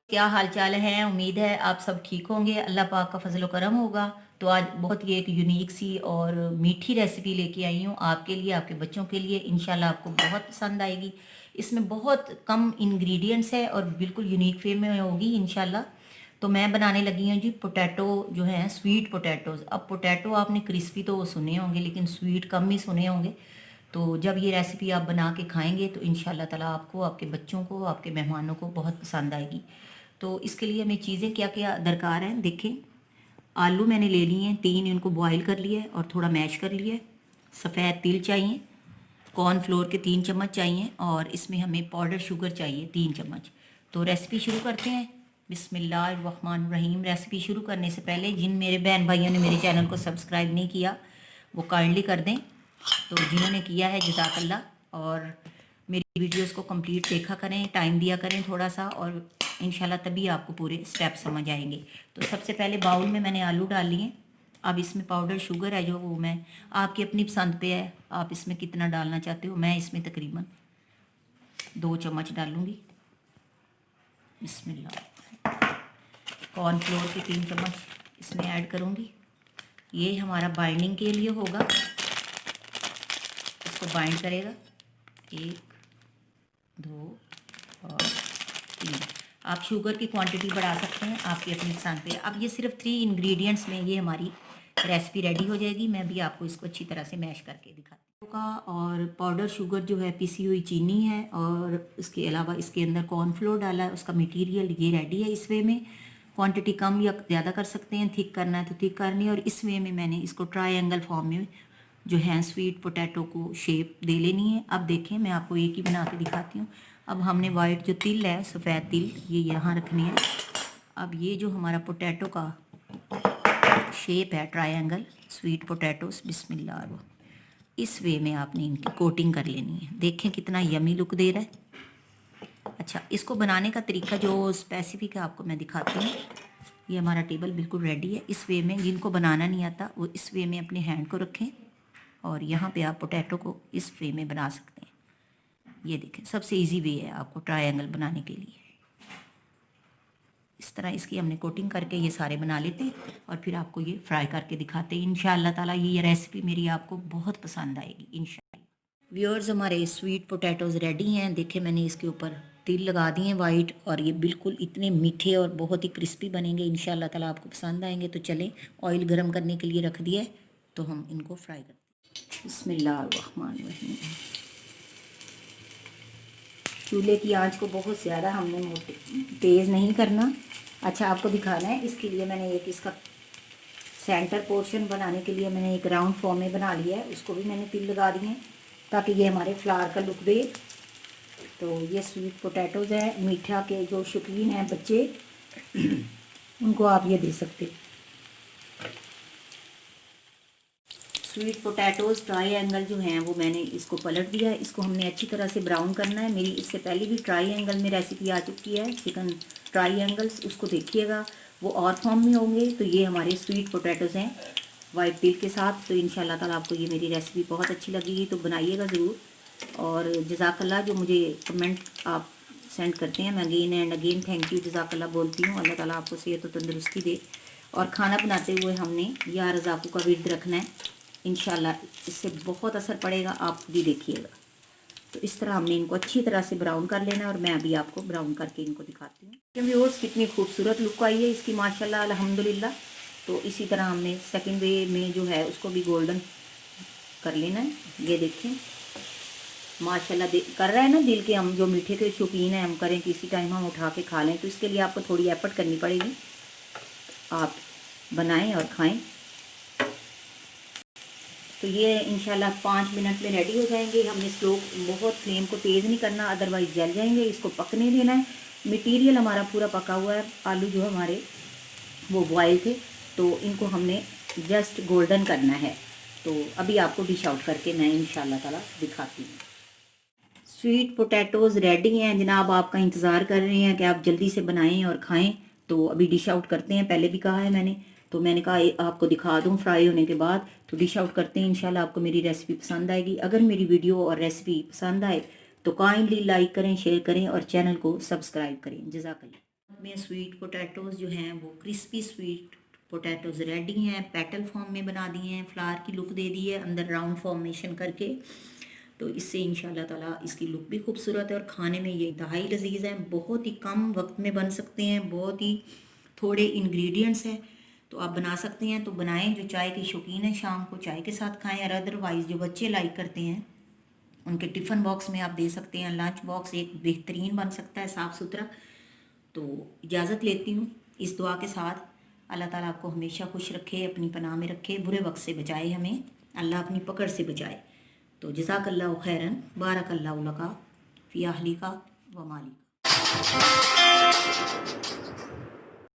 क्या हाल चाल है। उम्मीद है आप सब ठीक होंगे। अल्लाह पाक का फजल करम होगा। तो आज बहुत ही एक यूनिक सी और मीठी रेसिपी लेके आई हूँ आपके लिए, आपके बच्चों के लिए। इंशाल्लाह आपको बहुत पसंद आएगी। इसमें बहुत कम इंग्रेडिएंट्स है और बिल्कुल यूनिक वे में होगी इंशाल्लाह। तो मैं बनाने लगी हूँ जी पोटैटो जो है, स्वीट पोटैटोज़। अब पोटैटो आपने क्रिस्पी तो सुने होंगे लेकिन स्वीट कम ही सुने होंगे। तो जब ये रेसिपी आप बना के खाएंगे तो इंशाल्लाह ताला आपको, आपके बच्चों को, आपके मेहमानों को बहुत पसंद आएगी। तो इसके लिए हमें चीज़ें क्या क्या दरकार हैं देखें। आलू मैंने ले लिए हैं 3, इनको बॉईल कर लिया है और थोड़ा मैश कर लिया है। सफ़ेद तिल चाहिए, कॉर्नफ्लोर के 3 चम्मच चाहिए और इसमें हमें पाउडर शुगर चाहिए 3 चम्मच। तो रेसिपी शुरू करते हैं। बिस्मिल्लाहिर्रहमानिर्रहीम। रेसिपी शुरू करने से पहले जिन मेरे बहन भाइयों ने मेरे चैनल को सब्सक्राइब नहीं किया वो काइंडली कर दें। तो जिन्होंने किया है जज़ाकल्लाह। और मेरी वीडियोस को कंप्लीट देखा करें, टाइम दिया करें थोड़ा सा, और इंशाल्लाह तभी आपको पूरे स्टेप समझ आएंगे। तो सबसे पहले बाउल में मैंने आलू डाल लिए। अब इसमें पाउडर शुगर है जो वो मैं, आपकी अपनी पसंद पे है, आप इसमें कितना डालना चाहते हो। मैं इसमें तकरीबन 2 चम्मच डालूंगी। बिस्मिल्लाह। कॉर्नफ्लोर के 3 चम्मच इसमें ऐड करूंगी। ये हमारा बाइंडिंग के लिए होगा, इसको बाइंड करेगा। 1, 2 और 3। आप शुगर की क्वांटिटी बढ़ा सकते हैं आपकी अपनी पसंद पे। अब ये सिर्फ 3 इंग्रेडिएंट्स में ये हमारी रेसिपी रेडी हो जाएगी। मैं भी आपको इसको अच्छी तरह से मैश करके दिखाती हूँ का। और पाउडर शुगर जो है पिसी हुई चीनी है, और इसके अलावा इसके अंदर कॉर्नफ्लोर डाला है। उसका मटेरियल ये रेडी है। इस वे में क्वांटिटी कम या ज़्यादा कर सकते हैं, थिक करना है तो थिक करनी है। और इस वे में मैंने इसको ट्रायंगल फॉर्म में जो है स्वीट पोटैटो को शेप दे लेनी है। अब देखें मैं आपको एक ही बना के दिखाती हूँ। अब हमने वाइट जो तिल है, सफ़ेद तिल, ये यहाँ रखनी है। अब ये जो हमारा पोटैटो का शेप है ट्रायंगल स्वीट पोटैटोस, बिस्मिल्लाह, इस वे में आपने इनकी कोटिंग कर लेनी है। देखें कितना यमी लुक दे रहा है। अच्छा, इसको बनाने का तरीका जो स्पेसिफिक है आपको मैं दिखाती हूँ। ये हमारा टेबल बिल्कुल रेडी है। इस वे में जिनको बनाना नहीं आता वो इस वे में अपने हैंड को रखें और यहाँ पे आप पोटैटो को इस वे में बना सकते हैं। ये देखें सबसे इजी वे है आपको ट्रायंगल बनाने के लिए। इस तरह इसकी हमने कोटिंग करके ये सारे बना लेते हैं और फिर आपको ये फ्राई करके दिखाते हैं। इंशाअल्लाह ताला ये रेसिपी मेरी आपको बहुत पसंद आएगी इंशाअल्लाह। व्यूअर्स, हमारे स्वीट पोटैटोज़ रेडी हैं। देखें मैंने इसके ऊपर तिल लगा दिए हैं वाइट, और ये बिल्कुल इतने मीठे और बहुत ही क्रिस्पी बनेंगे। इंशाअल्लाह ताला आपको पसंद आएंगे। तो चलें, ऑयल गर्म करने के लिए रख दिया है तो हम इनको फ्राई करते हैं। बिस्मिल्लाहिर्रहमानिर्रहीम। चूल्हे की आंच को बहुत ज़्यादा हमने तेज़ नहीं करना। अच्छा, आपको दिखाना है इसके लिए मैंने एक इसका सेंटर पोर्शन बनाने के लिए मैंने एक राउंड फॉर्म में बना लिया है। उसको भी मैंने तिल लगा दिए हैं ताकि ये हमारे फ्लावर का लुक दे। तो ये स्वीट पोटैटोज़ है। मीठा के जो शौकीन हैं बच्चे उनको आप ये दे सकते। स्वीट पोटैटोज़ ट्रायंगल जो हैं वो मैंने इसको पलट दिया है। इसको हमने अच्छी तरह से ब्राउन करना है। मेरी इससे पहले भी ट्रायंगल में रेसिपी आ चुकी है, चिकन ट्रायंगल्स, उसको देखिएगा, वो और फॉर्म में होंगे। तो ये हमारे स्वीट पोटैटोज़ हैं वाइट तिल के साथ। तो इंशाल्लाह ताला आपको ये मेरी रेसिपी बहुत अच्छी लगेगी, तो बनाइएगा ज़रूर। और जज़ाकल्लाह जो मुझे कमेंट आप सेंड करते हैं, मैं again and again thank you जज़ाकल्लाह बोलती हूँ। अल्लाह ताला आपको सेहत और तंदुरुस्ती दे। और खाना बनाते हुए हमने या रज़ाक़ू का विर्द रखना है। इंशाल्लाह इससे बहुत असर पड़ेगा, आप भी देखिएगा। तो इस तरह हमने इनको अच्छी तरह से ब्राउन कर लेना है और मैं अभी आपको ब्राउन करके इनको दिखाती हूँ। व्यूअर्स, कितनी खूबसूरत लुक आई है इसकी माशाल्लाह अल्हम्दुलिल्लाह। तो इसी तरह हमने सेकंड वे में जो है उसको भी गोल्डन कर लेना है। ये देखें माशाल्लाह कर रहा है ना दिल के। हम जो मीठे के शौकीन हैं, हम करें कि इसी टाइम हम उठा के खा लें, तो इसके लिए आपको थोड़ी एफर्ट करनी पड़ेगी। आप बनाएं और खाएं। तो ये इंशाल्लाह 5 मिनट में रेडी हो जाएंगे। हमने स्लो, बहुत फ्लेम को तेज़ नहीं करना, अदरवाइज़ जल जाएंगे। इसको पकने देना है। मटेरियल हमारा पूरा पका हुआ है। आलू जो हमारे वो बॉयल थे, तो इनको हमने जस्ट गोल्डन करना है। तो अभी आपको डिश आउट करके मैं इंशाल्लाह ताला दिखाती हूँ। स्वीट पोटैटोज़ रेडी हैं जनाब। आपका इंतज़ार कर रहे हैं कि आप जल्दी से बनाएं और खाएं। तो अभी डिश आउट करते हैं। पहले भी कहा है मैंने, तो मैंने कहा आपको दिखा दूं फ्राई होने के बाद। तो डिश आउट करते हैं। इंशाल्लाह आपको मेरी रेसिपी पसंद आएगी। अगर मेरी वीडियो और रेसिपी पसंद आए तो काइंडली लाइक करें, शेयर करें और चैनल को सब्सक्राइब करें। जज़ाकल्लाह। में स्वीट पोटैटोज़ जो हैं वो क्रिस्पी स्वीट पोटैटोज़ रेडी हैं, पेटल फॉर्म में बना दिए हैं, फ्लावर की लुक दे दी है अंदर राउंड फॉर्मेशन करके। तो इससे इंशाल्लाह ताला इसकी लुक भी खूबसूरत है और खाने में ये इंतहाई लजीज है। बहुत ही कम वक्त में बन सकते हैं, बहुत ही थोड़े इंग्रेडिएंट्स हैं, तो आप बना सकते हैं। तो बनाएं, जो चाय के शौकीन हैं शाम को चाय के साथ खाएं, और अदरवाइज़ जो बच्चे लाइक करते हैं उनके टिफ़िन बॉक्स में आप दे सकते हैं। लंच बॉक्स एक बेहतरीन बन सकता है, साफ़ सुथरा। तो इजाज़त लेती हूँ इस दुआ के साथ, अल्लाह ताला आपको हमेशा खुश रखे, अपनी पनाह में रखे, बुरे वक्त से बचाए हमें, अल्लाह अपनी पकड़ से बचाए। तो जज़ाकल्लाहु खैरन, बारकल्लाहु लका फ़ी अहलिका व मालिका।